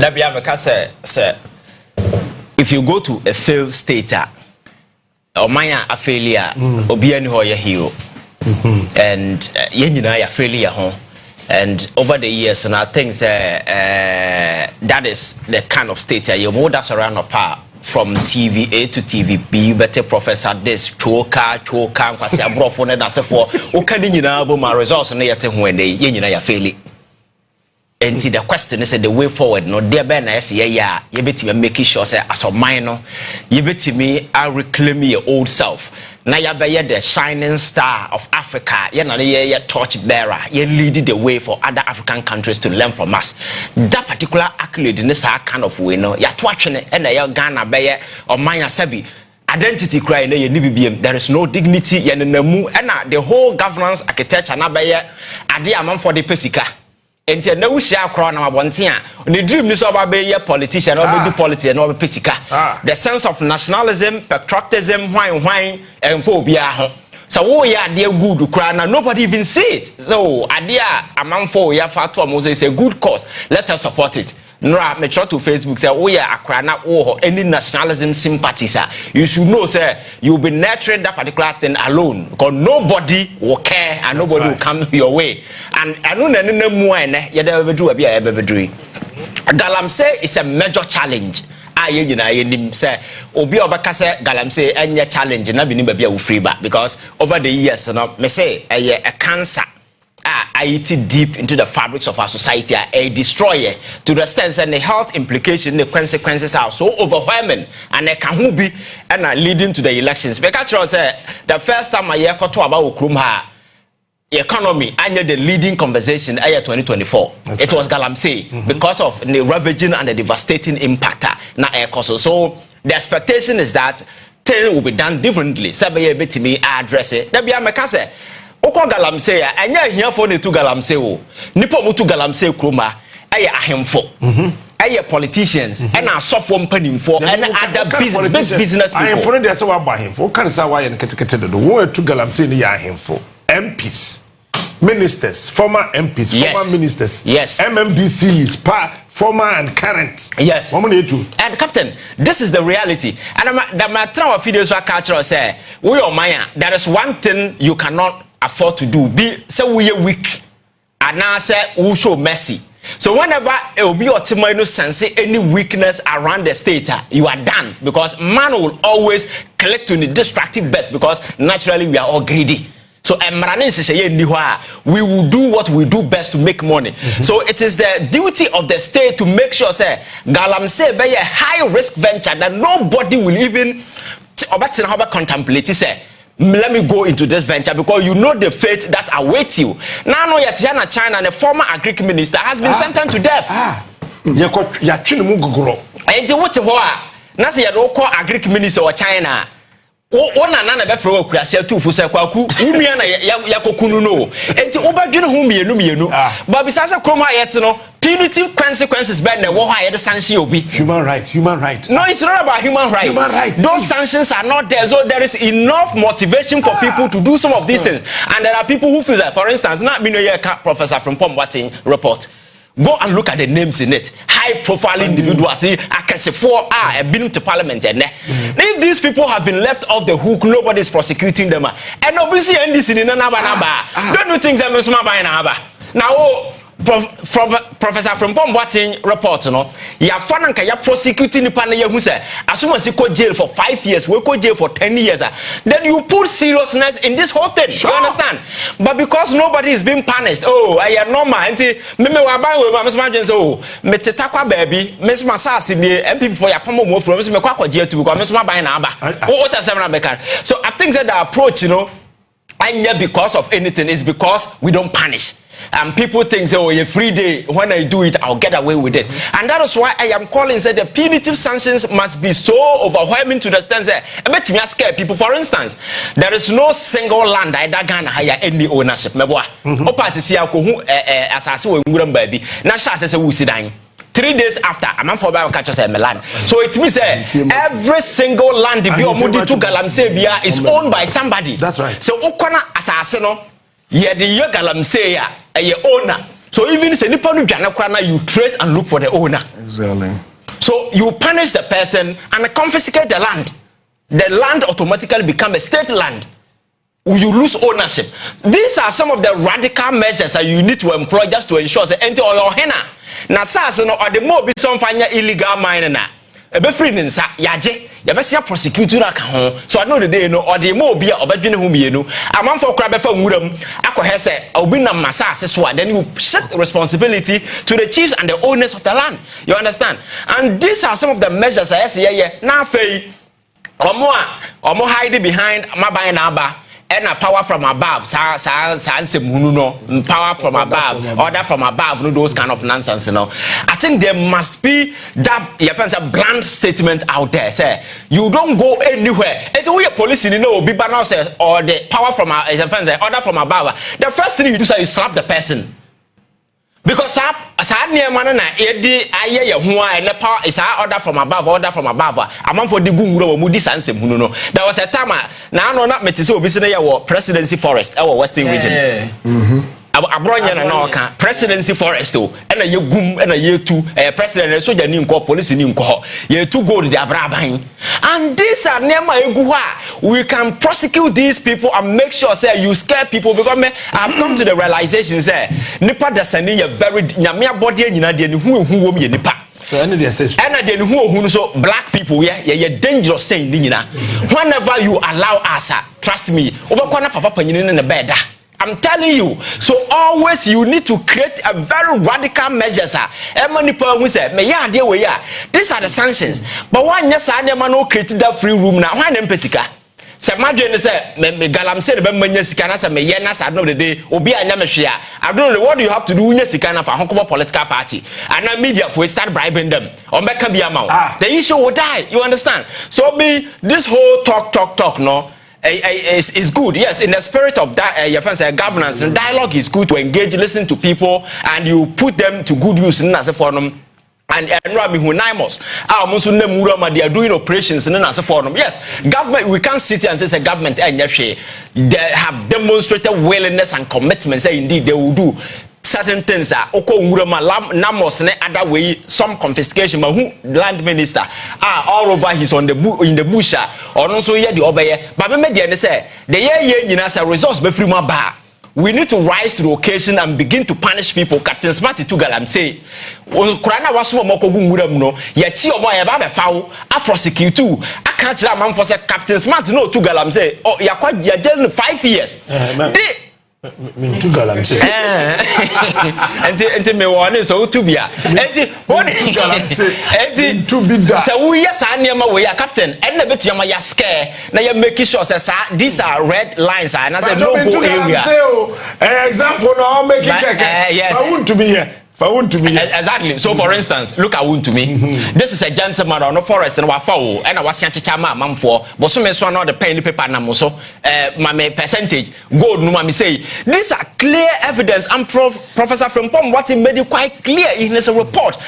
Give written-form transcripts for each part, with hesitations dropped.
That be because say if you go to a failed state, or maya a failure, obi any ho your hero, and yenina ya failure home. And over the years, and I think that is the kind of state you move us around a power from TV A to TV B. You better professor this choka, because you brought for that's for okay, you know, my results and yet when they you fail. And the question is the way forward. No, dear Ben, I say, yeah, you better make sure say as a minor, you better me, I reclaim your old self. Now you be the shining star of Africa. You know, you torch bearer. You lead the way for other African countries to learn from us. That particular accolade in this kind of way, no, you're watching it, and you're Ghana be or Maya Sebi. Identity cry in there is no dignity and the whole governance architecture na be ade amam for the pesika. Enti na wo share crown na abonten a the dream is about be politician or be politician or be pesika. The sense of nationalism, patriotism, why and phobia ho. So wo ya ade good crown na nobody even see it. So ade a amam for ya fatu Moses is a good cause. Let us support it. Nra me try to Facebook say we are akra na wo any nationalism sympathies you should know say you'll be nurturing that particular thing alone because nobody will care and nobody will come your way and anu na ne mu ene ye da be do abi a be do galamsey is a major challenge aye nyina ye nim say obi obaka say galamsey enye challenge na bi ni ba bia wo free ba because over the years no me say a cancer I eat deep into the fabrics of our society, a destroyer to the extent and the health implication, the consequences are so overwhelming and they can be and leading to the elections. Because the first time I hear about Ukrumha economy, I knew the leading conversation in 2024. It was galamsey because of the ravaging and the devastating impact na air cost. So the expectation is that things will be done differently. Sabe bit me address it. That be a mekase. Oko galamsey anya hia for ne tu galamsey o nipa mu tu galamsey kroma aye ahemfo aye politicians and asofo mpanimfo and other business people ahemfo dey say wa ba ahemfo kan say wa ye ketekete do wo tu galamsey ni ya ahemfo MPs ministers former MPs former ministers MMDCs former and current yes and captain this is the reality and the matter of videos are cultural say we your maya there is one thing you cannot afford to do be say we are weak and now say we show mercy so whenever it will be ultimately sense any weakness around the state you are done because man will always collect to the destructive best because naturally we are all greedy. So we will do what we do best to make money. So it is the duty of the state to make sure say galamsey be a high risk venture that nobody will even contemplate say let me go into this venture because you know the fate that awaits you. Now Yatiana China and the former agric minister has been sentenced to death. And what now say you call agric minister or China. Ona na be frookrasia tu fu se kwaku umia na yakokunu no enti obadwene hu mienu but bisasa kroma yet no punitive consequences be na wo ha ye de sanction obi human right no it's not about human right those sanctions are not there so there is enough motivation for people to do some of these things and there are people who feel that for instance na me no ye professor from Pomwatin report. Go and look at the names in it. High profile individuals. See, a been to parliament. If these people have been left off the hook, nobody is prosecuting them. And obviously, this in don't do things that Mr. Now, from Professor from Pomwatin report, no, ya fananka ya prosecuting the panel who say, as soon as you go jail for 5 years, we go jail for 10 years, then you put seriousness in this whole thing. Sure. You understand? But because nobody is being punished, oh, I am normal. Auntie, me wabai we Miss Margins, oh, me tetakwa baby, Miss Masasi, MP for your pomo from Miss Mekwa jail to because Miss Mabai na aba. What are seven bekan? So I think that the approach, you know, and because of anything is because we don't punish. And people think, say, oh, a free day, when I do it, I'll get away with it. And that is why I am calling, say, the punitive sanctions must be so overwhelming to the extent that, I bet me scare people. For instance, there is no single land that Ghana hire any ownership. Baby. Now, says, 3 days after, I'm for catch us a Milan. So it means every single land the Biomudi to galamsey is owned by somebody. That's right. So Okona Assassino. Ye the galamsey a owner So even say nipa no dwane kra you trace and look for the owner. Exactly. So you punish the person and confiscate the land. The land automatically becomes a state land. You lose ownership. These are some of the radical measures that you need to employ just to ensure that enti oyo hena. Na sasa no or the more be some fanya illegal mining na. Ebe free nsa yaje ya be sia prosecutor aka ho. So I know the day no or the more be obadwene hu mienu. Amanfo kra be fa nwuram akohe se obi na masase so then you shift responsibility to the chiefs and the owners of the land. You understand? And these are some of the measures I say na afei omo hide behind maban na aba. And a power from above, power from above, order from above, no those kind of nonsense, you know. I think there must be that a blunt statement out there. Say you don't go anywhere. It's we a police, you know, be banner says or the power from order from above. The first thing you do is you slap the person. Because near man na edi aye ye ho a ne power is order from above among for the gunguro mu di sansem hunu no. There was a time na no na meti se obi se na ye wo presidency forest e wo western region. Abronya na oka presidency forest o e na ye gum e na ye tu president soldier ni nko police ni nko ye tu gold the abraban. And these are nema egu ho a we can prosecute these people and make sure say you scare people because me I've come to the realization say nipa desani ye very nyame abode anyina de ni hu wom ye nipa. And then who so black people yeah dangerous thing nyina. Whenever you allow us trust me obekwana papa panyini na bed. I'm telling you. So always you need to create a very radical measures. Many people who say, "Me ya dey we ya." These are the sanctions. But why yes I never no create that free room now? Why them pesika? Say madwe say me galamsey be manya sika na say me ye na sad no the day obi anya me hwe a. I don't know what do you have to do nya sika na for hokobo political party. And now media for start bribing them. On be can be amount. The issue will die. You understand? So me this whole talk no is good. Yes, in the spirit of that your friends governance and dialogue is good to engage, listen to people, and you put them to good use in as a forum. And Rami Hunaimos, they are doing operations in as a forum. Yes, government, we can't sit here and say government they have demonstrated willingness and commitment. Say indeed they will do certain things namos other way, some confiscation, but who land minister all over he's on the in the bush or also here the obey. But me say the year as a resource be free my bar. We need to rise to the occasion and begin to punish people. Captain Smarty to galamsey. Kurana was so moko gumuram no. Ye chi omo ye ba be fawo. A prosecute too. I can't tell man for say Captain Smart no to galamsey. Oh, ya kwa ya jail 5 years. To galamsey. Enti me woni so to bia. Enti woni galamsey. Enti to be that. So we yes anema we ya captain. En na beti ya scare. Na you make sure say these are red lines and I said no go area. Example no make it yes. I want to be here. Exactly. So for instance, look at one to me. This is a gentleman on the forest and wafawo and I was chama mam for but so me so not the pen paper na so my percentage gold no me say these are clear evidence and Professor Frimpong what he made it quite clear in his report.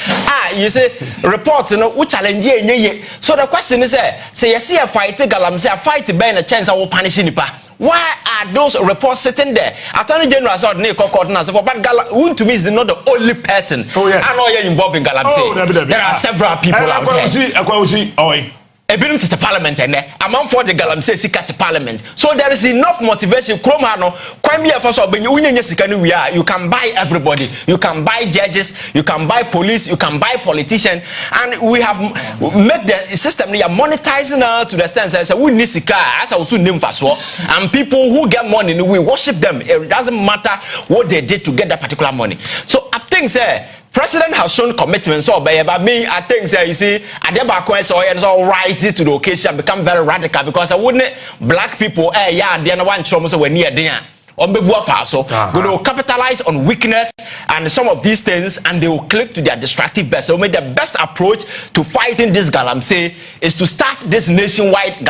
You say report which challenge ye. So the question is say you see a fight galamsey a fight be a chance I will punish nipa. Why are those reports sitting there? Attorney General said, but to me is not the only person. Oh, yes. I know you're involved in galamsey. There are several people out there. Ebinim to the parliament and among for the galamsey sika to parliament. So there is enough motivation. You can buy everybody. You can buy judges. You can buy police. You can buy politicians. And we have made the system monetizing to the extent that we need sika as I also name for and people who get money we worship them. It doesn't matter what they did to get that particular money. So I think President has shown commitment, so but me, I think you see, I it's all rise to the occasion, become very radical because I wouldn't black people, they're one so we're near there. So they will capitalize on weakness and some of these things and they will click to their destructive best. So the best approach to fighting this galamsey is to start this nationwide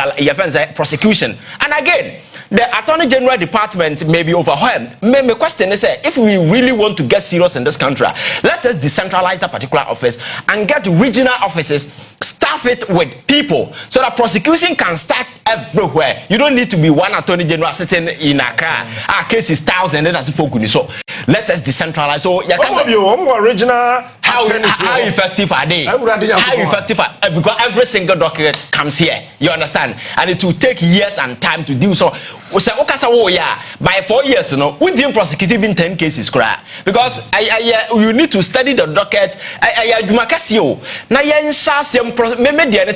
prosecution. And again, the Attorney General Department may be overwhelmed. My question is, if we really want to get serious in this country, let us decentralize that particular office and get regional offices, staff it with people so that prosecution can start everywhere. You don't need to be one Attorney General sitting in Accra. Our case is 1,000 and that's for good. So let us decentralize. So original. How effective are they? How effective are because every single document comes here. You understand? And it will take years and time to do so. By 4 years, you know, we didn't prosecute even 10 cases, because you need to study the docket.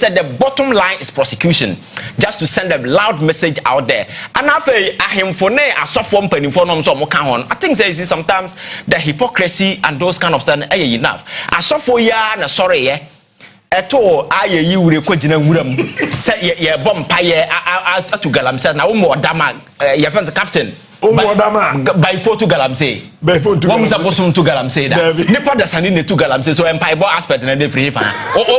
The bottom line is prosecution, just to send a loud message out there. And I think there is sometimes the hypocrisy and those kind of stuff enough. I saw for ya na sorry yeah. Eto aye yi wure kwagina wuram say ye bom paye to galamsey na wo mo dama ye fence captain by 4 to galamsey by 4 to galamsey to galamsey da nipa da sani ne to galamsey so empire aspect na dey free fan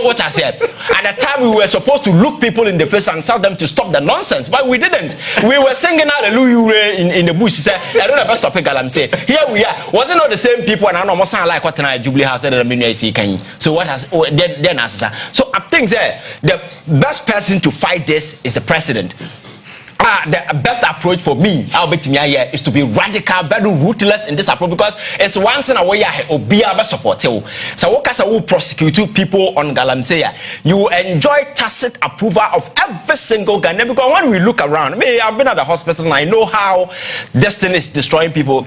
what I said at the time we were supposed to look people in the face and tell them to stop the nonsense, but we didn't. We were singing hallelujah in the bush. She said I don't ever stop galamsey. Here we are. Was it not the same people and I know sound like what na Jubilee House said the so what has then answer. So I think that the best person to fight this is the president. The best approach for me, here, is to be radical, very ruthless in this approach, because it's one thing away Obia support. So what will prosecute people on galamsey? You enjoy tacit approval of every single Ghanaian, because when we look around, I've been at the hospital and I know how this thing is destroying people.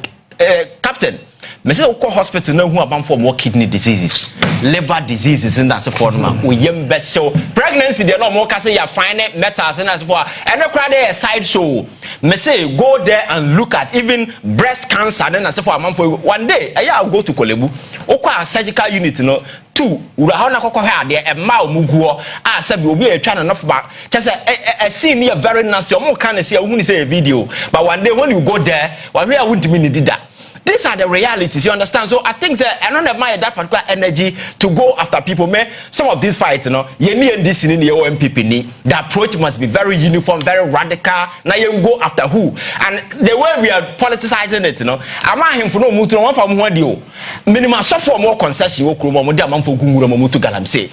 Captain, me say go hospital now who about for more kidney diseases, liver diseases in that form. We best show pregnancy they no more can say you find metals in that for and crowd a side show. Me say go there and look at even breast cancer then as for one day I go to Kolebu. Okwa surgical unit no two ura how na kokko ha de e ma omuguo a sabi obi e twa na no ba just a scene here very nasty omo can see a say a video, but one day when you go there we won't mean did that. These are the realities, you understand? So I think that I don't admire that particular energy to go after people. Man, some of these fights, you know, you need this in the OMPP. The approach must be very uniform, very radical. Now you go after who? And the way we are politicizing it, you know, I'm him for no mutu one from one deal. Minimum suffer more concession. For galamsey.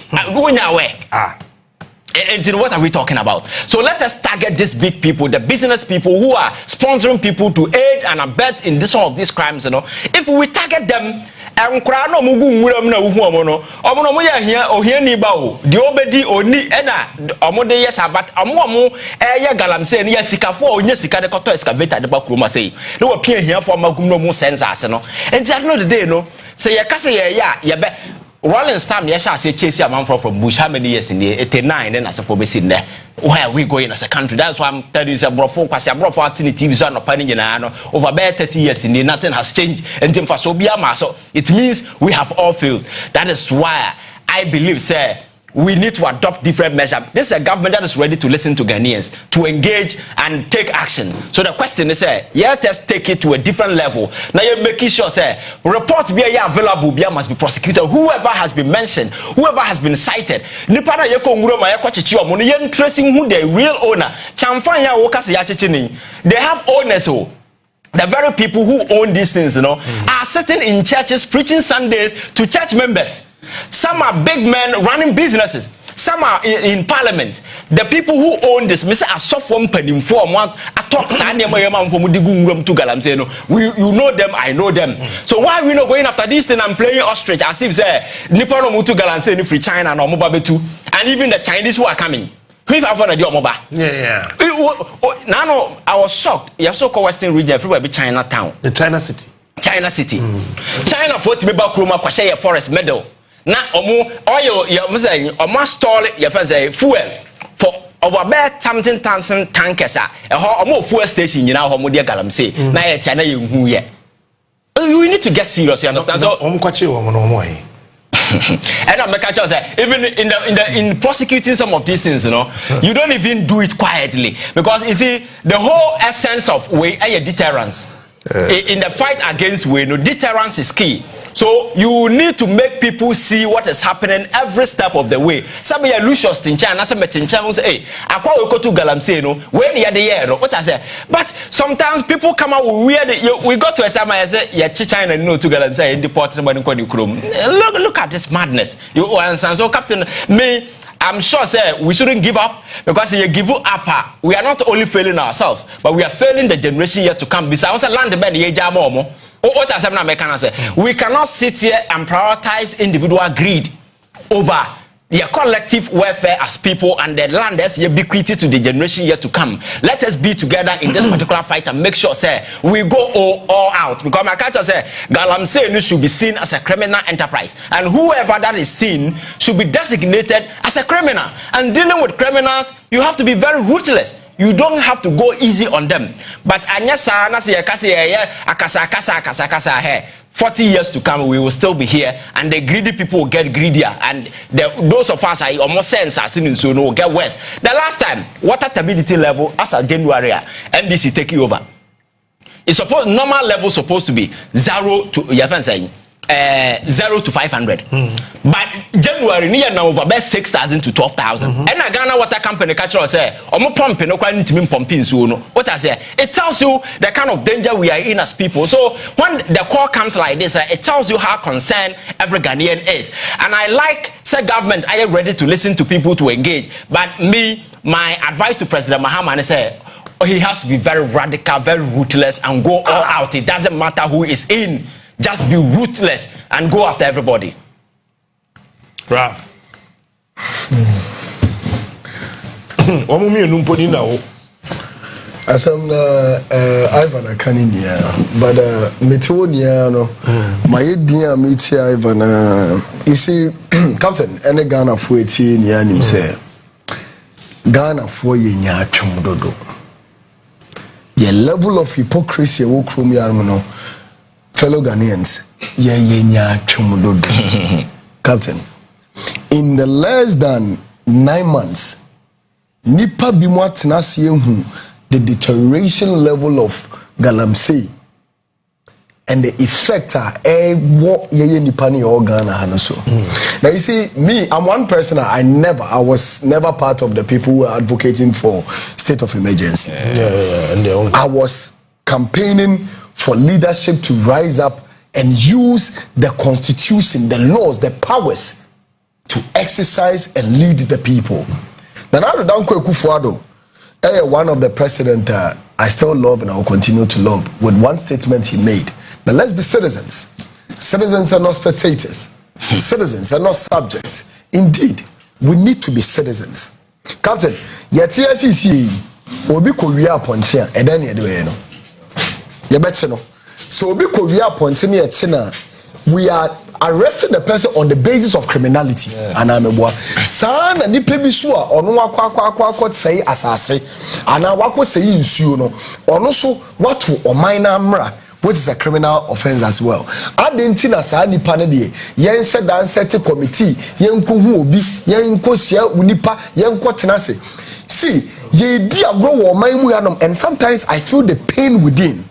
And what are we talking about? So let us target these big people, the business people who are sponsoring people to aid and abet in this one of these crimes, you know. If we target them, and crano mugu muram na uhuamono, omono moya here or here ni bao, the obedi or ni ena, omode yes abat, amuamu, ya galamsey, and yasika for yasika de koto excavator the bakruma say. No appear here for magumno mo sensors, you know. And at the end of the day, no, say ya kase ya bet. Rolling Stam, yes, I say chase a man from Bush. How many years in the 89 and as a for in there? Where are we going as a country? That's why I'm telling you, it's a brofo, because I brought for TV zone of Panning over about 30 years in the nothing has changed. And for Sobiama, so it means we have all failed. That is why I believe, sir, we need to adopt different measures. This is a government that is ready to listen to Ghanaians, to engage and take action. So the question is, let us take it to a different level. Now you're making sure, reports be available, must be prosecuted. Whoever has been mentioned, whoever has been cited, tracing who the real owner. They have owners who. The very people who own these things, you know, are sitting in churches preaching Sundays to church members. Some are big men running businesses. Some are in parliament. The people who own this, Mr. Asofom Penim form one talk to galamsey. You know them, I know them. So why are we not going after this thing and playing ostrich as if say Nippon Mutu galamsey free China and Omobabe too, and even the Chinese who are coming. Yeah. Now I was shocked. You so called Western region, everywhere be Chinatown. The China City. China City. China for to be back Kroma Kwashe forest medal. Now oil you say stall your say fuel for over bed something tankers a fuel station you know how galamsey. Na yet na you ye. We need to get serious, you understand? So and I'm making sure that even in prosecuting some of these things, you know, you don't even do it quietly, because you see the whole essence of way a deterrence in the fight against way. No, deterrence is key. So you need to make people see what is happening every step of the way. Some of Lucius Tinchan, and some Tinchan will say, I quite go to galamsey, no, when you're the year, what I say. But sometimes people come out with weird. We got to a time I say, yeah, China, no, to galamsey in the port, somebody called you Chrome. Look at this madness. You understand? So, Captain, me. I'm sure, sir, we shouldn't give up because if you give up, we are not only failing ourselves, but we are failing the generation yet to come. Besides, land the what I say, we cannot sit here and prioritize individual greed over the collective welfare as people and the landers ubiquity to the generation yet to come. Let us be together in this particular fight and make sure, sir, we go all out. Because my culture say galamsey should be seen as a criminal enterprise, and whoever that is seen should be designated as a criminal. And dealing with criminals, you have to be very ruthless. You don't have to go easy on them. But anyasa na se akasa 40 years to come, we will still be here, and the greedy people will get greedier, and those of us are almost sense as in so no will get worse. The last time, water turbidity level as of January, NBC taking over. It's supposed normal level supposed to be 0 to 0 to 500. But January near now over best 6,000 to 12,000. And a Ghana water company catcher say, "Omo pump no quite to pumping so no." What I say, it tells you the kind of danger we are in as people. So when the call comes like this, it tells you how concerned every Ghanaian is. And I like say government are you ready to listen to people to engage. But me, my advice to President Mahama is say, he has to be very radical, very ruthless, and go all out. It doesn't matter who is in. Just be ruthless and go after everybody. Raf. Omumi numponi na o. Asam na Ivan akaninia, but Meteonia no. My dear meet Ivan. You see, Captain, any Ghana for 18 years say Ghana for ye nya twumdodo. Your level of hypocrisy wo krom yarm no. Fellow Ghanaians, Captain, in the less than 9 months, nipa bimwa tinasi yehu the deterioration level of galamsey and the effect what ye nipa ni Ghana hanaso. Now you see, me, I'm one person. I was never part of the people who were advocating for state of emergency. I was campaigning for leadership to rise up and use the constitution, the laws, the powers to exercise and lead the people. Now, one of the president I still love and I will continue to love with one statement he made. Now, let's be citizens. Citizens are not spectators. Citizens are not subjects. Indeed, we need to be citizens. Captain, yet TSCC will be Korea upon chair and then you know. So we are arresting the person on the basis of criminality. And I'm a son and the pebisua or no say assassin and I wako say you no or also what to or minor which is a criminal offense as well. I didn't say any panel yen said that set committee yen ko obi yen ko sia unipa yen ko tenase. See ye dear grow or my and sometimes I feel the pain within.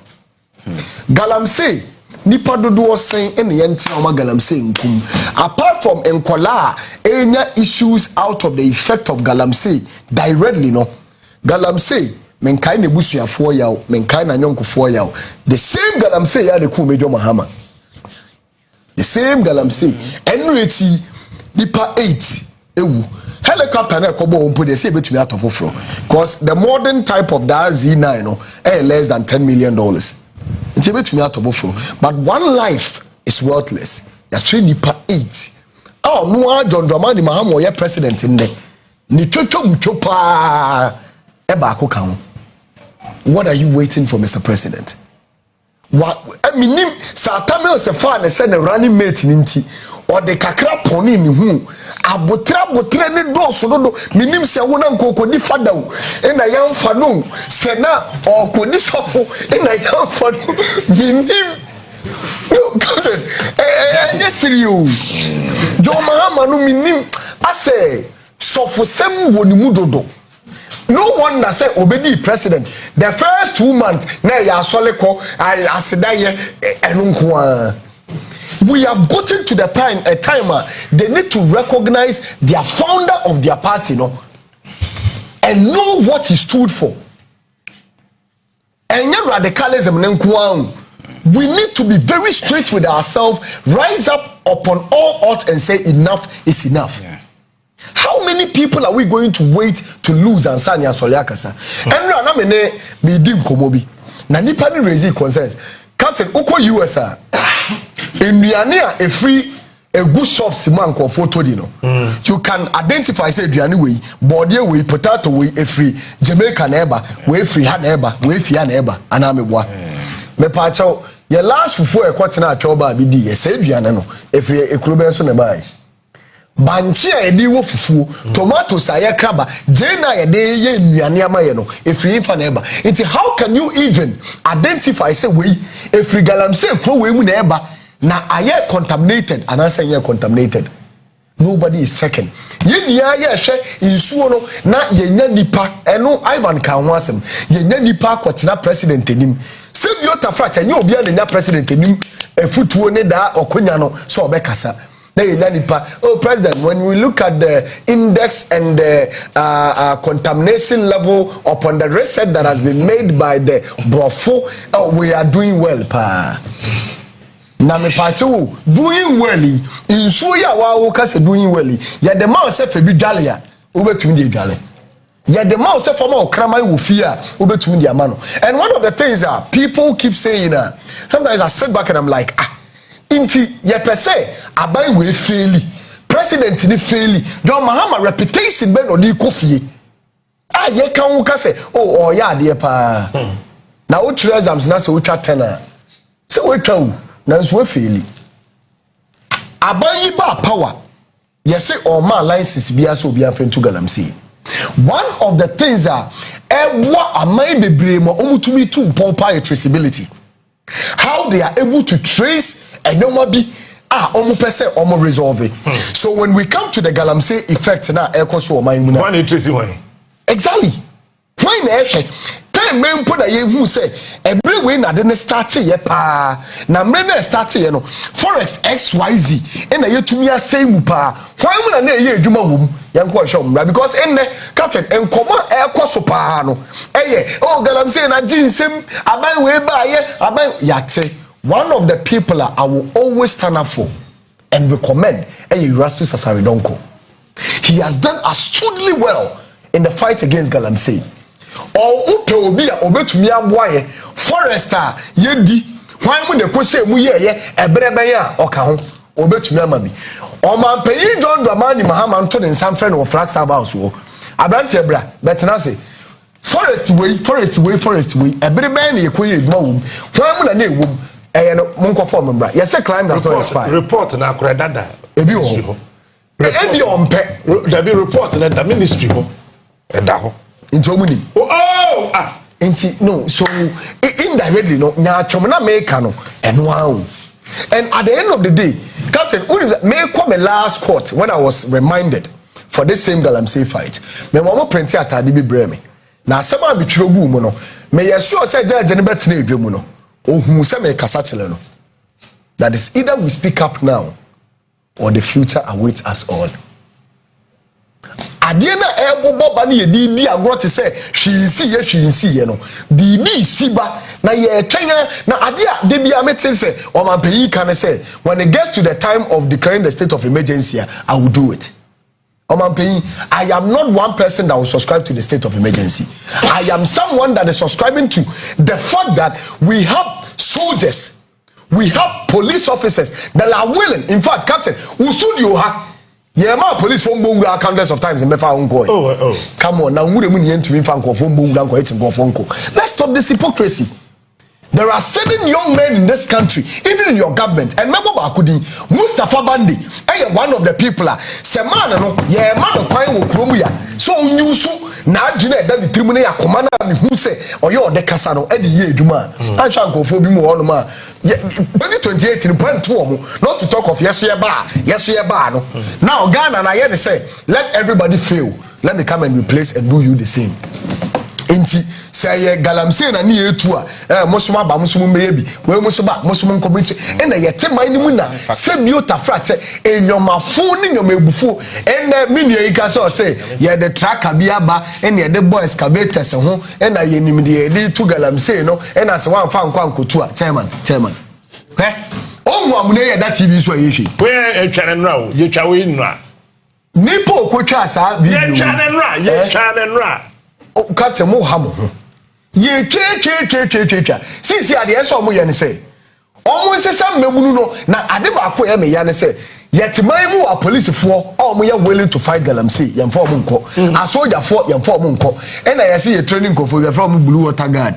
Galamsey nipa dodo saying any yenti oma galamsey nkum. Apart from enkola any issues out of the effect of galamsey directly no galamsey menkai ne busuafo yaw menkai na nyonkofo yaw the same galamsey ya de ku Major Mahama the same galamsey enreti nipa 8 ewu helicopter na kobo ompo de say betumi atofofro because the modern type of that Z9 no less than $10 million. But one life is worthless. You're trained per 8. Oh, no, John Dramani Mahamo, your president in there. What are you waiting for, Mr. President? What I mean, Satame was a fan and send a running mate in Inti or the Kakra pony in who Abotra ne do so do minim se wona nkoko di fada and a young fanu sena or kodi sofo and a young fanu minim Captain yes you John Mahama no minim ase sofo sem woni mudodo. No wonder say obedi president the first 2 months na ya soleko asida ye enunko We have gotten to the time they need to recognize their founder of their party, and know what he stood for. And radicalism, we need to be very straight with ourselves, rise up upon all odds and say enough is enough. Yeah. How many people are we going to wait to lose and Sanya Solyakasa? And na me dim komobi. Na nipa ni raise concerns. Captain Oko USA. Enuane a free a good shop siman ko photo di no. You can identify say aduane we, body we, potato we, a free Jamaica neighbor, we free ha neighbor, we fia neighbor, anamebwa. Me pa chaw ye last fufu e kwatena atwoba bi di ye say aduane no e free e kurube so ne bai. Banchi a yedi wo fufu, tomatoes a ye kraba, jena yede ye nnuane ama ye no e free fa neighbor. It's how can you even identify say we e free galamsey kro we mu neighbor na aye contaminated and answer ye contaminated. Nobody is checking. Yen ye hwe insuo no na yenya nipa eno Ivan kan ho asem yenya nipa kwatena president enim sebio tafracha nye obi na president enim efutuo ne da okonya no so obekasa na yenya nipa. Oh president, when we look at the index and the contamination level upon the research that has been made by the Brofo, we are doing well pa. Na me pacho doing welly in so ya wa kase doing welly ya the man say fe bi dwale ya obetumi de dwale ya the man say for ma okraman wo fi a obetumi de amano. And one of the things that people keep saying sometimes I sit back and I'm like inti ye pese aban we faili president ni faili John Mahama reputation be no di kofie ye kan wo kase oh ya de pa na wo three exams na say wo twa 10 say wo twa wo nanso we faili abayi ba power yes or ma license bia so bia fentu galamsey. One of the things are what amai bebre mo omutumi to pompa traceability, how they are able to trace and no be omu pese omu resolve it. So when we come to the galamsey effect na ekoso omai mu na one trace one exactly why na ehwe men put a ye who say every way na den start ye pa na men na start ye no forex xyz and na ye tumi asay mu pa why mu na ye adwuma wom yanko hwe because enne captain enkoma ekoso pa no oh galamsey na jinsem aban we ba ye aban yate. One of the people I will always stand up for and recommend Erastu Sasaridonko. He has done astutely well in the fight against galamsey. Or upe obi a obetumi aboaye forester yedi hwan mu de ko se mu ye ebreben a oka ho obetumi amabi o man peyi John Dramani Mahama nto ne nsam frɛ no Flagstaff House wo abante ebra betena se forest way ebreben na yekoye eduma wo hwan mu na na ewom no monko form mbra ye say crime does not expire report na akora dada ebi ho ebi ompe da be report na da ministry ho eda ho into money. No, so indirectly no nya chomna make no eno. And at the end of the day, Captain, me come last court when I was reminded for this same galamsey fight. Me mama print atade bi bre me. Na asema bi twiro gu mu no. Me yesuo say judge ne betena edwemu no. Ohun say me kasa chele no. That is either we speak up now or the future awaits us all. Adiena ebobo ba na yedi di agro te say hwinsi ye no bibi siba na ye twenya na adea de bia meten say o man peyi kan say when it gets to the time of declaring the state of emergency I will do it. O man peyi, I am not one person that will subscribe to the state of emergency. I am someone that is subscribing to the fact that we have soldiers, we have police officers that are willing, in fact captain ustudio ha yeah, my police phone bonga countless of times in Mefa Unko. Oh. Come on, now wouldn't we need to be phone bonga phone call. Let's stop this hypocrisy. There are certain young men in this country, even in your government, and Mabo Bakudi, Mustafa Bandi, one of the people, Semana, yeah, man, will Chromia. So you so now, June, that the tribunal commander who say, or you're the Casano, Eddie Ye Duma. I shall go for Bimo on ma. 2028 in point to not to talk of yes, bar. No. Now, Ghana and I say, let everybody fail. Let me come and replace and do you the same. enti say galamsey na ne yetu a mosoma ba mosoma meyebi we mosoma nkomo se na yete man ni mu na se biota frache enyomafo ni nyomebufu na minua yi ka say ye the tracker bi aba na ye the boy excavators ho na ye nim de ye tu galamsey no na se wan fa nkwa nkotu a chairman onwa amune ye da TV so ye hwe we etwane nra o ye twa we nra nipo okotwa sa video ye twane nra kate mo ha mo ho ye twa sisi ade eso mo ye ne say omo nsesa mmebunu no na ade ba ko ye me ya ne say yetiman mu wa police fo omo ye willing to fight galamsey ye mfa omo nko a soldier fo ye mfa omo nko na ye say ye training ko fo ye from blue water guard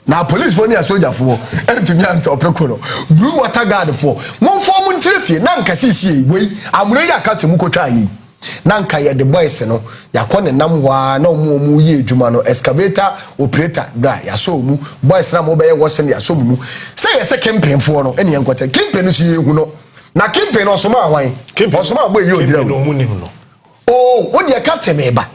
na police for ni a soldier for to me stop ekoro blue water guard for mon form ntrefie na nka sisi we amure ya ka temu kotwa yi na nka ye the boys no yakọ ne nam wa na omu yi adwuma no excavator operator da ya so mu boys na mo be ye wose ya so mu say ye Kingpin for no ene enkoche Kingpin so ye hu no na Kingpin no so ma hwan osoma agbo ye odira no mu nim no oh wo de captain me ba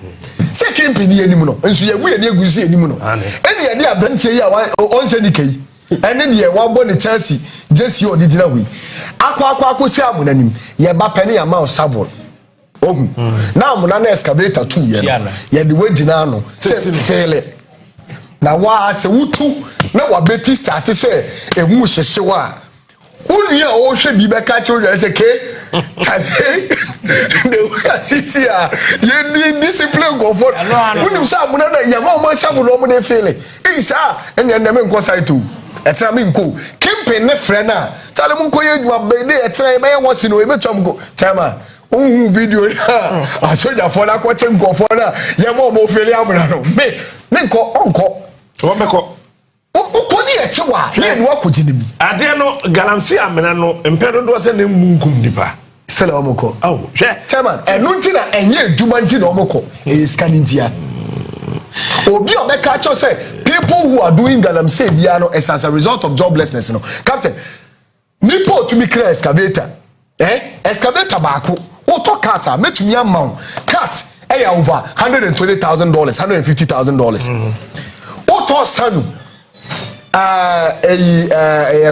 se Kingpin ye nim no enso ye gu ye egusi ye nim no ene ye de abrantie ya onse ni kai ene de ye wa bo ne Chelsea Jesse odijira hui akwa si amunanim ye ba pene ya ma savol ohu na amuna na excavator tu ye no ye de wagina no se fele na wa se wutu na wa beti start se emu hyehye wa unia o hwe bi be ka children se ke de wa sisi a ye di discipline go for unim sa amuna na ya ma o ma shabu no mo de fele isa ene me nko site o etra me nko Kingpin ne frɛ na tale mo nko ye dwuma be de etra me ye wose no e betwam go time video a soldier for na kwache nkofo na ye mo fele amuna no me nko onko o meko o ni e chewa ne ni wakoji ni ade no galamsey amena no empedo do se ne munkum nipa sele omoko oh hwe chairman enu nti na enye adwuma nti na omoko e scanning dia obi obeka cho say people who are doing galamsey bia no as a result of joblessness no captain nipo to me clear excavator excavator baako auto cat metumi amount cat over $120,000 $150,000 auto sanu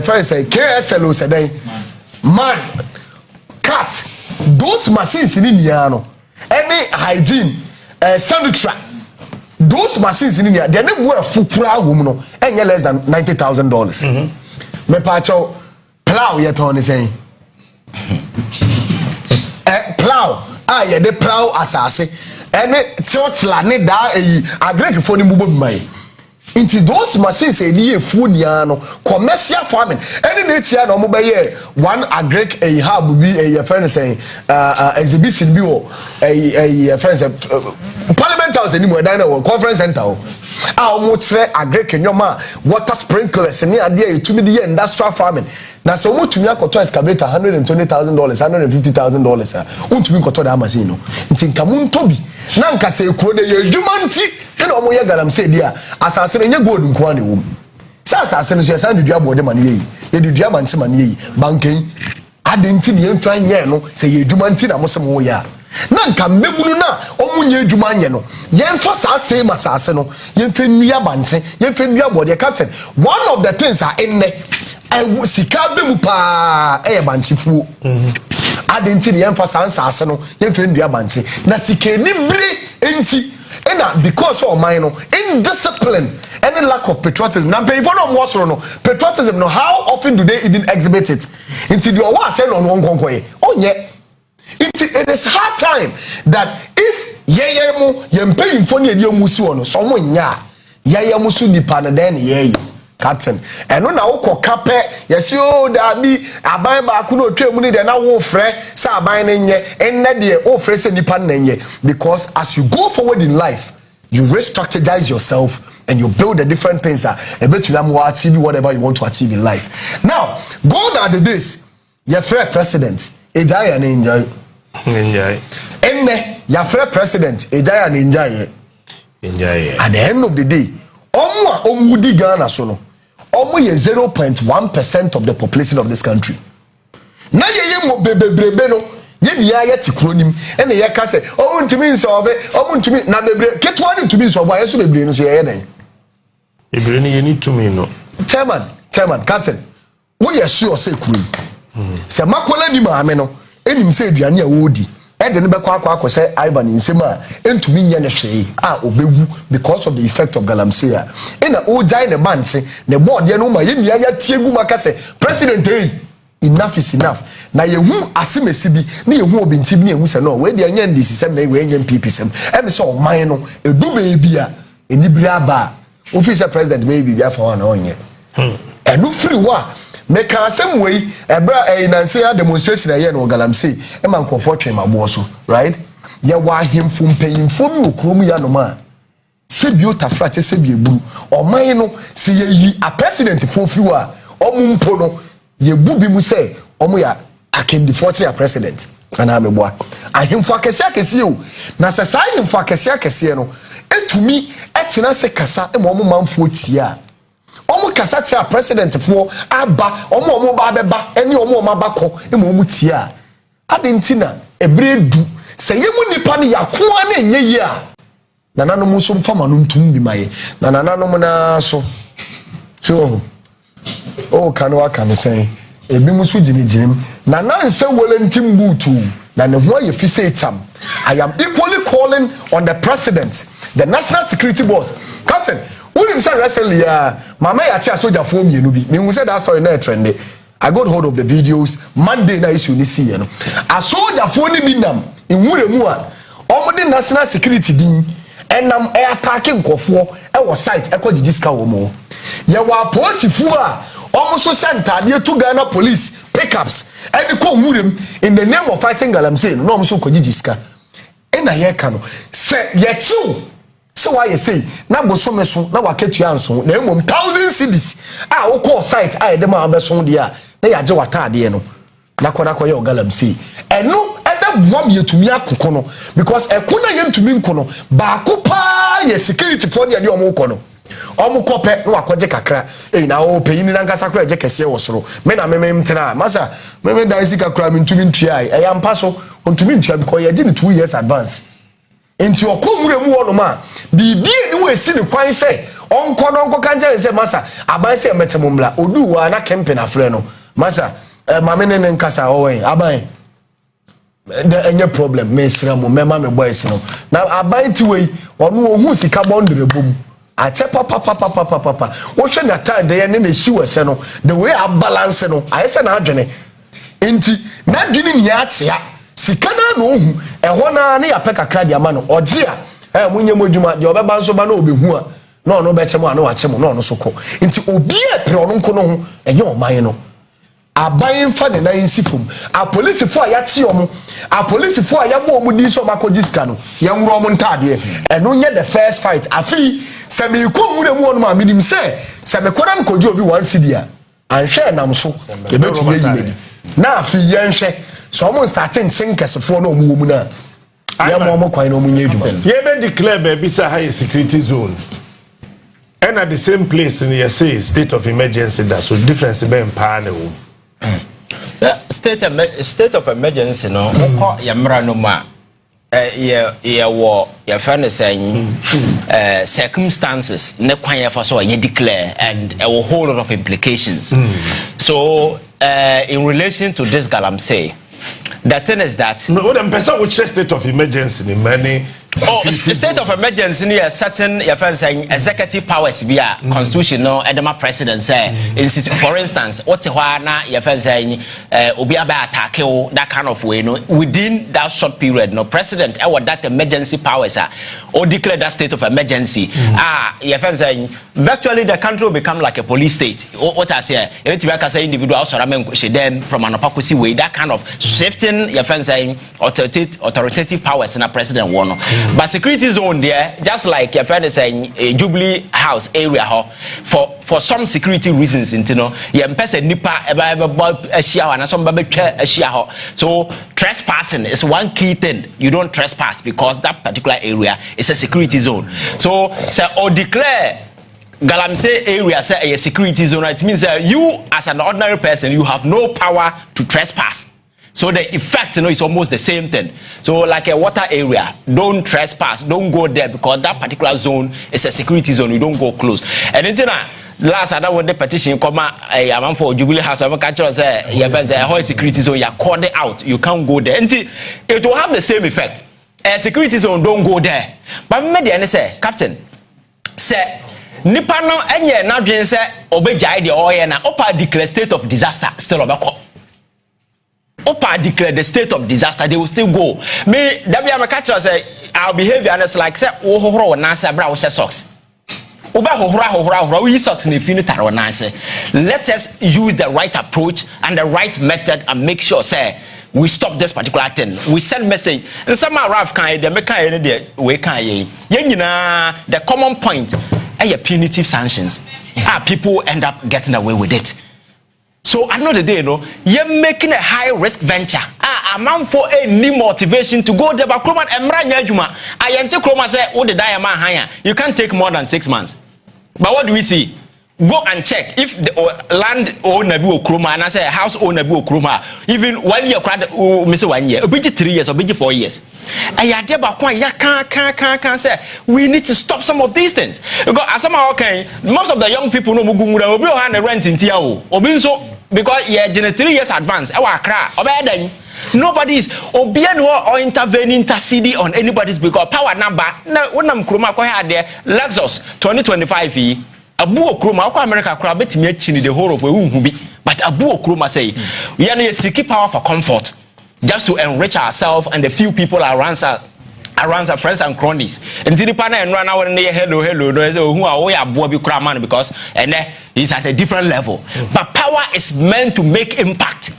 friend say KSLO said man cat those machines in India no any hygiene sanitary those machines in India they never wear fukura wom no any less than $90,000 me pacho plow yet on is saying plow ye de plow asase ene tiotla ne da agrek fo ni mubo mai into those machines e fu nia no commercial farming ene de tia no mo be ye one agrek hub bi ye friend say exhibition bi wo friend say parliament house ni mo dan na conference center o mo kire agrek nyoma water sprinklers ni ade e tumi de industrial farming na se omo tumi akoto excavator $120,000 $150,000 untumi koto da machine no nti nka muntobi na nka se ekuro de ye dwuma nti na omo ye galamsey dia asase ne nye gold nko ane wom sa asase no so san dudua bode mane yeyi ye dudua manche mane yeyi banken ade nti ne yemfa nye no se ye dwuma nti na mosem wo ya na nka mbebunu na omo nye dwuma nye no yemfa sa same asase no yemfa nua banche yemfa nua bode captain one of the things are in there sika be mu pa banchifu adenti ne yemfa sansa ase no yemfa ndua banchi na sika ni bri enti na because of mine no indiscipline any lack of patriotism na pay for no more no patriotism no how often do they even exhibit it enti the wa say no nkonkoye onye enti it is hard time that if yeye mu yempa info ne edi omusi wo no so mo nya yeye musu nipa na den yeye captain eno na wo kape yesi o da bi aban ba ku no twemu ni de na wo frɛ say aban ne nye enne de wo frɛ say nipa na nye because as you go forward in life you re-strategize yourself and you build the different things that eventually am achieve whatever you want to achieve in life. Now God are the days your frɛ president ejaya na enjoy enne your frɛ president ejaya na enjoy at the end of the day omo omudi Ghana so no omo ye 0.1% of the population of this country na ye mo bebebrebe no ye nia ye tikronim ene ye ka se o ntumi nso be o ntumi na bebre ketwa ni ntumi nso bo ye so bebre no so ye den bebre ni ye ni tumi no chairman captain wo ye sure say kuro se makola ni maame no enim se aduane a wo di e de ne be kwa se Ivan nsem a entumi nya ne hwee a obewu because of the effect of galamsey a ina o jai ne banche ne board ye no ma ye nia ya tiegu maka se president enough is enough na yehu asemesi bi na yehu obi ntim na yehu se no we de anya ndisi sem na we anya mpp sem e be so oman no edu be bi a enibiri aba officer president be bi afa wa na onye enu free wa make asem we ebra nansi a demonstration aye no galamsey e man kofo twen mabo so right ye wa hemfo mpanyimfo bi okrom ya no ma sebi otafra che sebi eburu oman no se yi a president fo free wa omumpo no ye bubi mu say omo ya akendi forty a president ana ameboa ahemfo akese o na se sai ahemfo akese no etumi etena se kasa e mo manfo tia omo kasa tia president fo aba omo ba beba eni omo mabakọ e mo tia adentina ebredu se yemu nipa ne yakoa na enye yi a nananom so mfama no ntum bi maye na nananom na so kanu akane sen ebi musu jinijinim na nanse wolentim butu na ne ho ye fise cham. I am equally calling on the president, the national security boss. Captain, who say recently mama ya chia soldier for me bi me who say that story na trend. I got hold of the videos Monday na issue ni see no a soldier for ni bi nam enwure mu a omode national security din enam e attacking nkofo e wo site e ko gigiska wo mo ye wa posifu a almost sentade to Ghana police pickups and ko nwurem in the name of fighting galamsey no almost ko gigiska ena ye ka no se ye chiu se wa ye say na bosome so na waketua anso na emom 1000 cedis a wo ko site a dem a beso de a na ya je watade no na ko ye galamsey eno eda buam yetumi akoko no because ekuna ye ntumi nko ba ko pa ye security for de omo ko no omo kope no akoje kakra na o peyin ni nankasa kra je kese wo soro me na mtena masa me dan sika kra me ntumi ntua e ya mpa so ntumi ntua because ye ji ni 2 years advance enti okomure mu wono ma bibie ni we si ni kwan se onko no onko kanje se masa aban se metemumla odu wa na kempe na frɛ no masa mame ne nkasa owen aban enye problem me sira mo me ma me boys no na aban ti we onu ohun sika bondre bom ache papa wo hwe na time de ye ne na shiwe se no the way a balance no ayese na adwene enti na dwene ni atia sika na no ohu eho na ne ya peka kradi ama no oje a munye modwuma de obeba nso ba na obehu a na ono be chemo a na wache mo na ono so ko enti obi e pre ono nko no ho enye oman no aban fa ne na nsifum a police fo ya tie omo a police fo ya bo omo di so makogiska no ya nwuro omo ntade eno nye the first fight afi se me ko nwure mu ono ma minim se me kodam koji obi 1 cedi a anhwe nam so e betu ye yimedi na afi ye nhwe so omo starting chinkesefo na omo mu na ya mo omo kwan na omo nye eduma ye be declare be say high security zone and at the same place in you say state of emergency that so difference be empower na wo state of emergency no ko yamra no ma your friend is saying circumstances ne kwan ya fa so ye declare and a whole lot of implications. So in relation to this galamsey, the thing is that no them person which state of emergency in many state of emergency near certain your friend saying executive powers via constitutional edema president say for instance what na your friend saying obi aba attack that kind of way no within that short period no president that emergency powers or declare that state of emergency your friend saying virtually the country will become like a police state. What I say if you say individual them from an opposite way that kind of shifting your friend saying authoritative powers in a president one. But security zone there, just like your friend is saying, a Jubilee House area, for some security reasons, you know, so trespassing is one key thing. You don't trespass because that particular area is a security zone. So or declare galamsey area say a security zone. It means that you, as an ordinary person, you have no power to trespass. So the effect, you know, is almost the same thing. So like a water area, don't trespass, don't go there because that particular zone is a security zone. You don't go close. And then last I don't want the petition come a man for Jubilee House. I'm catch us a whole security zone. You are called out. You can't go there. And it will have the same effect. A security zone, don't go there. But me say, Captain, say nipa no enye na dwen say obejai the oil na opa declare state of disaster still obeko. Opa declare the state of disaster, they will still go. Me, that be a catch say our behavior is like say oh na say bra we socks. Oba hohora we socks in finitaro na say. Let us use the right approach and the right method and make sure say we stop this particular thing. We send message. And some Ralph can the make we can ye nyina the common point are punitive sanctions. People end up getting away with it. So another day, you know, you're making a high risk venture. A man for any motivation to go there, but Kroma and Mranya Juma. I enter Kroma say, oh, the diamond higher. You can't take more than 6 months. But what do we see? Go and check if the land owner be Kroma and I say house owner be Kroma. Even 1 year, miss 1 year, obiji 3 years, obiji 4 years. I had can't say we need to stop some of these things because as some okay, most of the young people know Mugunga will be on the rent in Tiao or so because yeah, 3 years advance. Our cry or nobody is or intervening intercede on anybody's because power number now when I'm Kroma had there Lexus 2025 Abu Okroma, America crab betimi chini the whole of we be. But Abu Okroma say we are seeking power for comfort, just to enrich ourselves and the few people around our friends and cronies. And the partner and run out and hello, who are we are Bobby Kraman because and he's at a different level. But power is meant to make impact.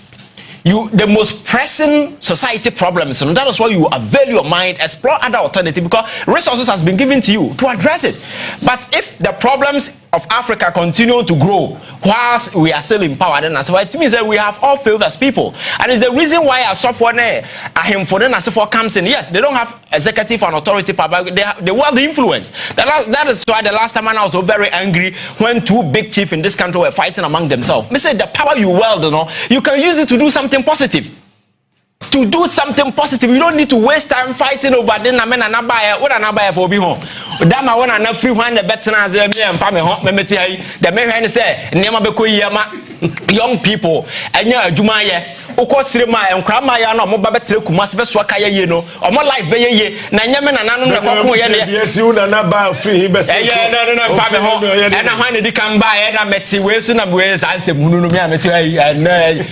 The most pressing society problems, and that is why you avail your mind, explore other alternatives because resources has been given to you to address it. But if the problems of Africa continue to grow whilst we are still in power, then as well, it means that we have all failed as people. And it's the reason why our software comes in. Yes, they don't have executive and authority power, but they wield the influence. That is why the last time I was so very angry when 2 big chiefs in this country were fighting among themselves. I said the power you wield, you can use it to do something positive. To do something positive, you don't need to waste time fighting over then I mean an buyer. What an buyer for be home. Damn, I want to free one the better as me and family home. The man say, Nema Beko Yama, young people, and ya Jumaya, Oko Sirima, and Kramaya, no more Babetre, must be Swakaya, you know, or more life be ye, Nanyaman and Anna. Yes, you are not buy free, but family home, and I wanted to come by and I met Wilson and Wales. I said, Munumia, and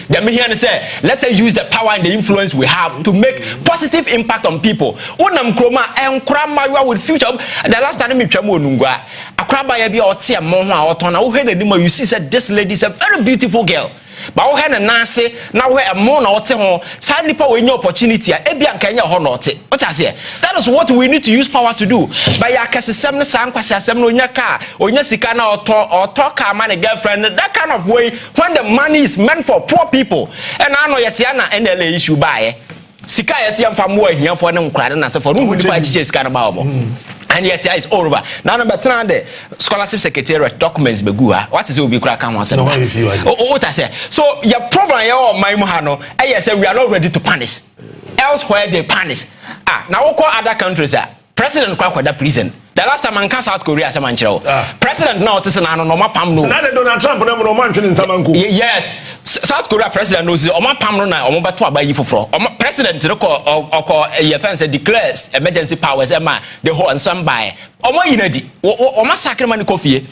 the man say, let's use the power and the influence we have to make positive impact on people. Unam Kroma and Krama with future. The last time we came Nungwa, a crab by a or tea Moha or Tona, who had a name you see said this lady is a very beautiful girl. But who had a nase now we're a mon or ten sadly power in your opportunity, Ebian Kenya Honote. What I say? That is what we need to use power to do. By Yakasa Semna Sanquasa Semno in your car, or Yasikana or talk man a girlfriend, that kind of way when the money is meant for poor people. And I know Yatiana and the issue by Sika Yasiam from where here for them crying and as for who will buy chase Carabao. And yet it's all over. Now number 3 the scholarship secretariat documents begua. What is it will be crack on once? What I say. So your problem your my mohano, I say we are not ready to punish. Elsewhere they punish. Now what other countries are? President kwa the prison. The last time I came South Korea, President now is an anonymous pamno. Donald Trump no man in Samanku. Yes, South Korea president knows Oma pamno na Oma batwa by you for. President or offense declares emergency powers. The whole and some by Oma Unity. Oma sacrament coffee.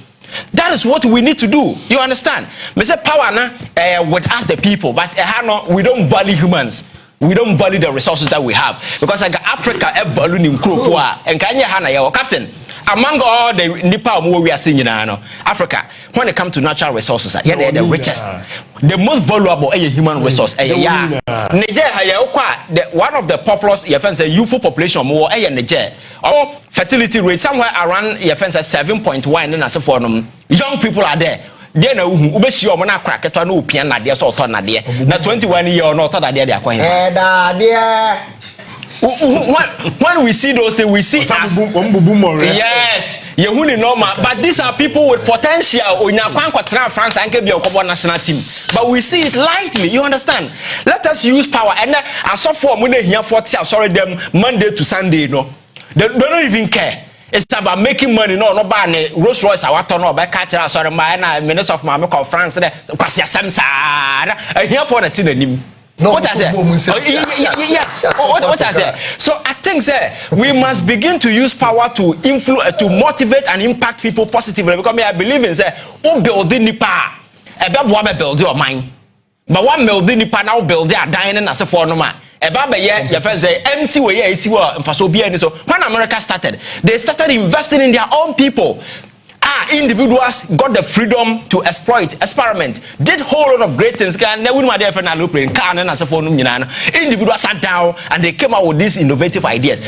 That is what we need to do. You understand? Me say power na with us the people, but we don't value humans. We don't value the resources that we have because like Africa value in Krofua and Kenya Hana your captain among all the Nipa we are seeing Africa when it comes to natural resources they're the richest, the most valuable human resource. Niger one of the populous youthful population more Niger or fertility rate somewhere around 7.1 and as for young people are there. They know who see your mana crack at no piano, dear, so turn a dear. Now 21 years or not that they are going. when we see those things, we see as yes, normal. But these are people with potential. France and national team, but we see it lightly. You understand? Let us use power. And as of for money here 40, sorry them Monday to Sunday, no, they don't even care. It's about making money. No buying Rolls Royce. I want to know about catcher. Sorry, my minister of my France there. Because here for the team. No, what I say? Yes. What I say? So I think, sir, we must begin to use power to influence, to motivate and impact people positively. Because I believe in, say, who building the power? About what build your mind. But one building the power now build their dining as a former. About your first say empty way. You see what for so be any so. When America started, they started investing in their own people. Individuals got the freedom to exploit, experiment, did whole lot of great things. And they wouldn't have individuals sat down and they came out with these innovative ideas.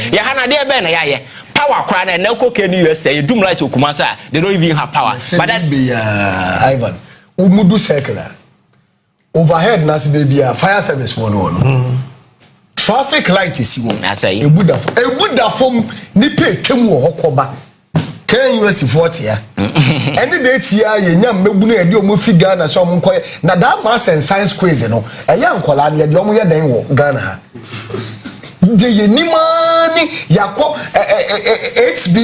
Power cry and now cocaine USA, you do like to Kumasa, they don't even have power. But that be Ivan Umudu circular overhead Nasi baby fire service for no. Traffic light is one. I say a Buddha from Nipe Temu Hokoba. Can US 40 ya any day here ye nyam megbunu e de omo fi Ghana so omo nkoye na that mass and science quiz no e ya nkola ne de omo ye dan wo Ghana ha de ye nimani yakọ HB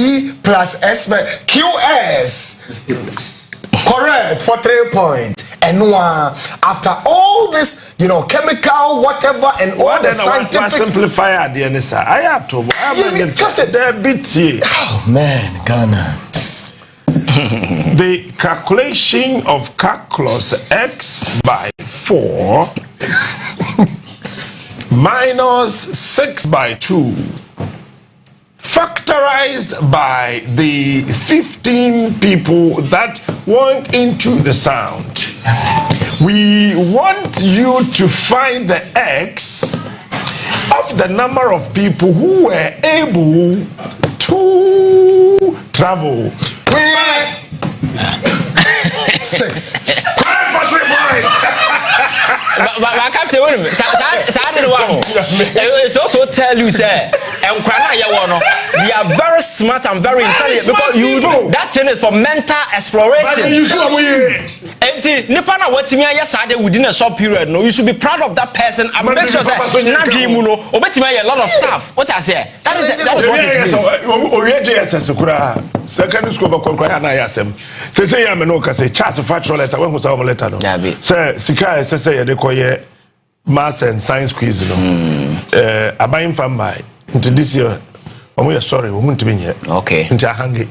plus S QS correct for 3 points. And after all this, chemical, whatever, and all the scientific simplifier, the answer. I have to. Oh man, Ghana. The calculation of calculus x by 4 minus 6 by 2 factorized by the 15 people that went into the sound. We want you to find the x of the number of people who were able to travel. 6. Correct for 3 points. But I can't tell you. It's also tell you, sir, they are very smart and very intelligent because you do that thing is for mental exploration. And Nipana what me yesterday within a short period. No, you should be proud of that person and make sure that a lot of stuff. What I say? That is what it means. Secondary school say I no say Charles factual letter when was our letter no. Say Sika say they call ye maths and science quiz no. Abayin from my into this year. Sorry, we won't be here. Okay. Into hangi.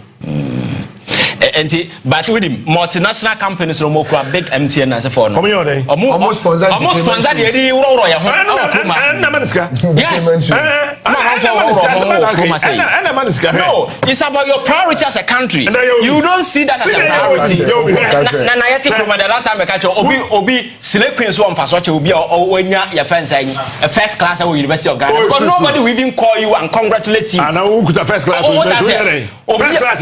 But with him, multinational companies no more big MTN as a phone. Almost sponsored the yes. No, it's about your priority as a country. You don't see that as a priority. The last time I catch Obi Silequins one for such will be when your friends saying a first class at University of Ghana. But nobody will even call you and congratulate you. And I will put a first class. First class.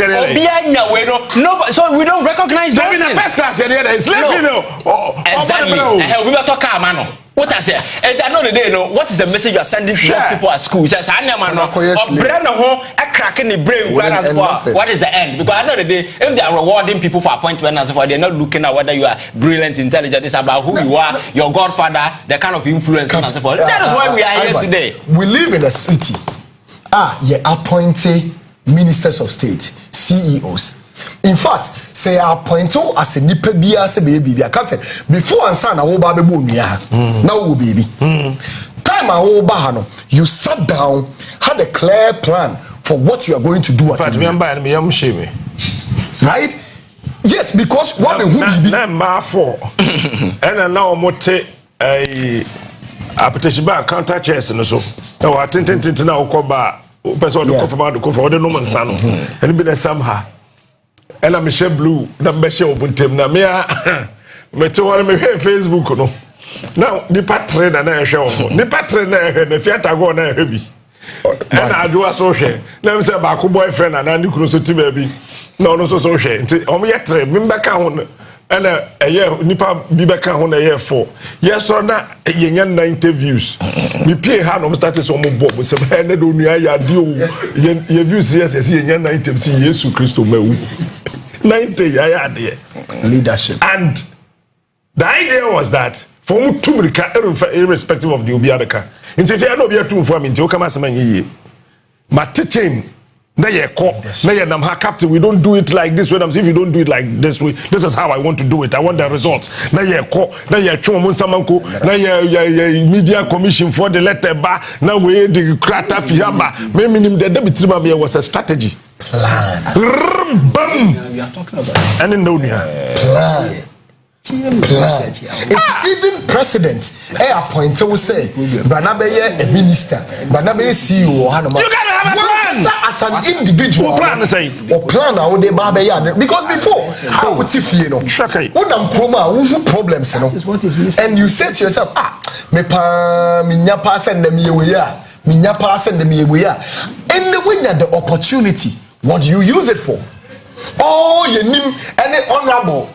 No, so we don't recognize those things. First class, it's exactly. We are talking about what I say. And at the end of the day, what is the message you are sending to young people at school? Says, I know, cracking the brain. What is the end? Because at the end of the day, if they are rewarding people for appointment as well, they're not looking at whether you are brilliant, intelligent. It's about who you are, your godfather, the kind of influence and so forth. That is why we are here today. We live in a city. You appointed ministers of state, CEOs. In fact, say appoint as a nipa bia say baby captain before and son awo ba be bo nua now wo baby time awo ba no you sat down had a clear plan for what you are going to do at fact me am shame right yes because what be who be na ma for and now mote application ba counter chairs no so e wa tintin na ukoba person do confirm do confirm the no man san no and be the somehow and I'm share blue na me share obuntem na me me to one me Facebook no now the patron na hwe wo the patron na hwe na fiata go na hwe bi and I do so hwe na me say ba ko boyfriend na ndi kuro so ti ba bi na ono so hwe nti o me yetre me mbeka ho and a year nipa bibeka ho na year 4 yes or na yenya 90 views me pay ha no start so mo bob se ba na do nua ya de o ye views yes yenya 90 see Jesus Christ mawu 90 ya de leadership. And the idea was that for mu tumrika irrespective of the obiabeka nti fe na obi atumfo am nti o kama sema nyeye ma teaching na ye ko na ye nam ha captain we don't do it like this way. If you don't do it like this way, this is how I want to do it. I want the results. Na ye ko na ye twom mo samanko na ye media commission for the letter ba na we the krata fiaba me minim the debitima me was a strategy Plan. Bam. We are talking about And in the Plan. Plan. It's even president. Appoint we say, Banabeye a minister, Banabeye CEO. You gotta have a plan as an individual. Plan say. Or plan how they babaya. Because before, how would you know? Unam kroma, who problems, you know? And you say to yourself, me pa minya pass and me ya, minya pass and me ya. And when you have the opportunity, what do you use it for? Oh, you name any honorable.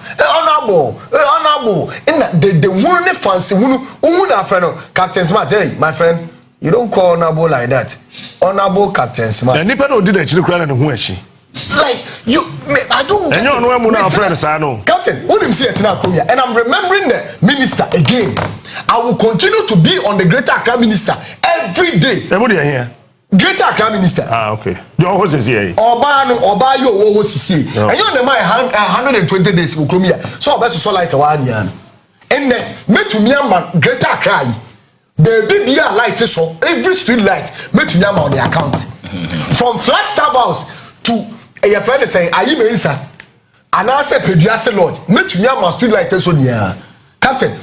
In the one fancy one friend, Captain Smart. Hey, my friend, you don't call honorable like that. Honorable Captain Smart. And Nipa no did actually cry and who is she? Like you, I don't. And you know I'm friends, I know. Captain, what him see and I'm remembering the minister again. I will continue to be on the Greater Accra minister every day. Everybody here. Greater Accra minister. Okay. Your host is here. Oba yo host is here. And you know my 120 days will come here. So I best so light 1 year. And then me to me man Greater Accra. The baby light so every street light me to me on the account. From Flagstaff House to your friend saying are you mensa? And I say Patriotism lodge. Me to me on street light so near. Captain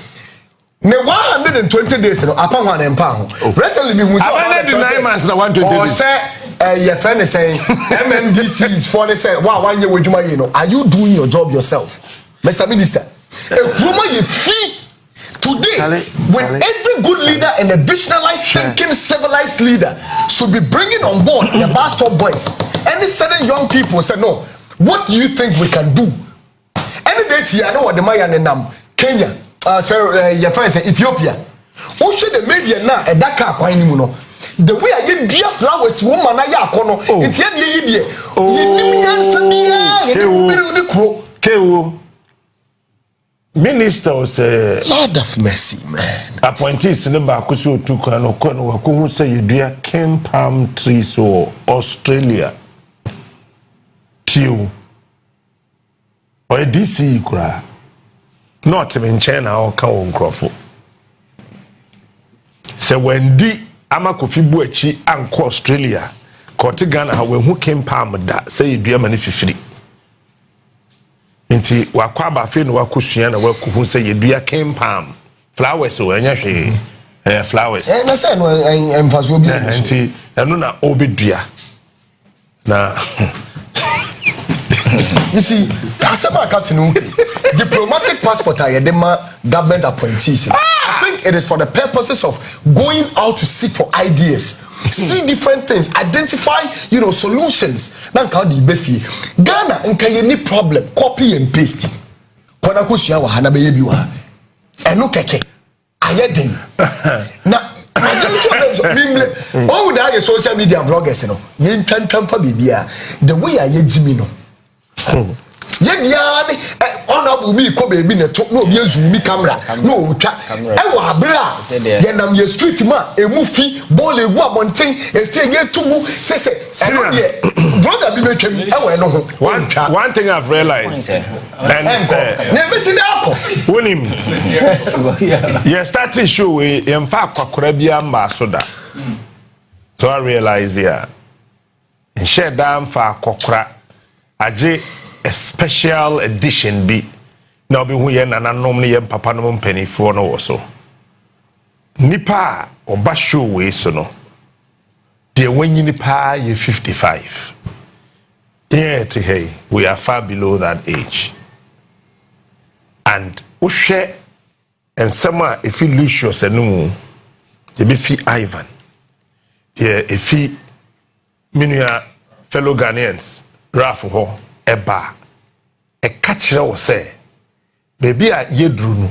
ne 120 days no upon one empower. Recently me who say 9 months na 120 days. Or say your friend is saying MMDC is for say wow 1 year with you know. Are you doing your job yourself, Mr. Minister? A Kroma you fee today when every good leader and a visionary thinking civilized leader should be bringing on board the bastard boys. Any certain young people say no. What do you think we can do? Any day here I know what the Mayan and Kenya. Your friend say Ethiopia. Who should the media now a daka kwa ni mu no? The way I get dear flowers woman I akono. It's yet ye Kewo. Minister was Lord of mercy, man. Appointees in the back so to Kano who say you dear cane palm trees or Australia. Tew. Or a DC cry. Not in China or Cowan Crawford. So when D Amakofi Buechi and Australia, Cortigana, when who came palm that say you dear money for free. Inti wakwaba fe no wakusua na wakuhu say you dear came palm. Flowers o anya hwe flowers. Na say no emfaso obi. Inti eno na obedua. Na you see, that's about Captain diplomatic passport are the government appointees. I think it is for the purposes of going out to seek for ideas, see different things, identify, solutions. Nanka di befi Ghana nka ye ni problem, copy and paste. Kona kusia wa hana be biwa. Eno keke. Ayeden. Na oh, that is social media vloggers, Yen tram for bibia. The way I Jimmy no. Yediane honorable me ko baby ne to no be zoom me camera no twa e wa bra ye nam ye street ma emufi ball egu abonten e stay ye tumu say eno ye brother bi betwem e wa no ho one thing I've realized and never see that wonim you start show we in fact kwakora bia mba so da so I realize here share down fa kwakora aje a special edition be na obi hu ye nananom ne ye papa no mpanifo no wo so nipa oba show we so no de wanyi nipa ye 55 yet hey we are far below that age and uhwe ensema if you lose yourself no de be fi Ivan if he minua fellow Ghanaians Raf ho eba e kachira wo say Baby a yedru no